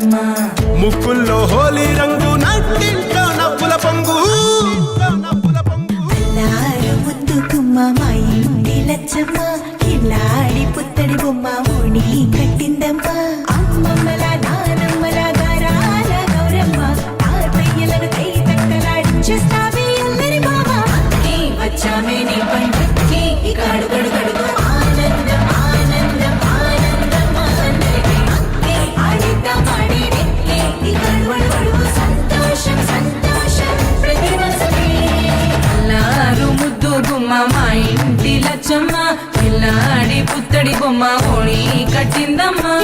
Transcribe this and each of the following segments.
కట్టిందమ్మ ముక్కుల్లో హోలీ రంగు నట్టింట నవ్వుల పొంగు అల్లారు ముద్దు గుమ్మ మా ఇంటి లచ్చమ్మ కిల్లాడి పుత్తడి బొమ్మ ఓణి కట్టిందమ్మ అమ్మమ్మల నానమ్మల గారాల గౌరమ్మ తాతయ్యలను కై తట్టలాడించేస్తావే అల్లరి బావ వచ్చామే నీ పండుగకి ఇక అడుగడుగడుగు ఆనందం ఆనందం ఆనందం అందరికీ ఆడిద్దాం ఆడేది ఇక అడుగడుగడుగు సంతోషం సంతోషం ప్రతి మనసుకి అల్లారు ముద్దు గుమ్మ మా ఇంటి లచ్చమ్మ పిల్లాడి పుత్తడి బొమ్మ ఓణి కట్టిందమ్మా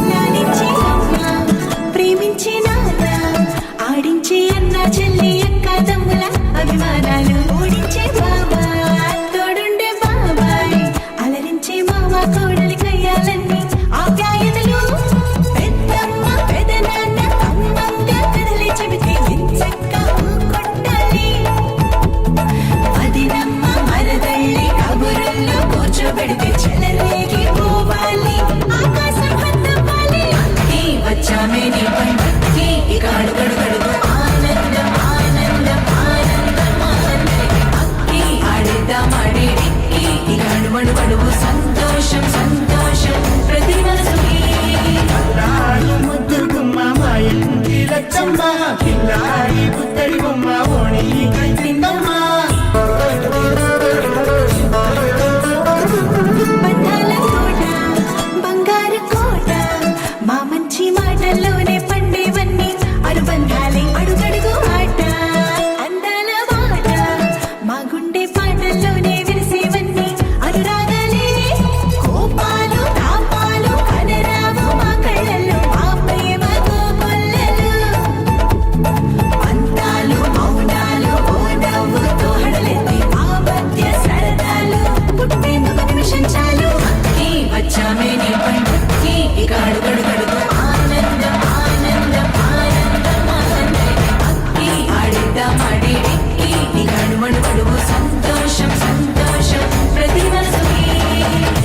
లాలించే అమ్మ ప్రేమించే నాన్న ఆడించే అన్న చెల్లి అక్క తమ్ముల అభిమానాలు ఓడించే బాబా తోడుండే బాబాయ్ అలరించే మామ కోడలి కయ్యాలన్నీ ఆప్యాయతలు పెద్దమ్మ పెదనాన్న అమ్మంగా కదలి చెబితే వించక్క కొట్టాలి వదినమ్మ మరదళ్ళి కబురుల్లో కూర్చోబెడితే చెలరేగి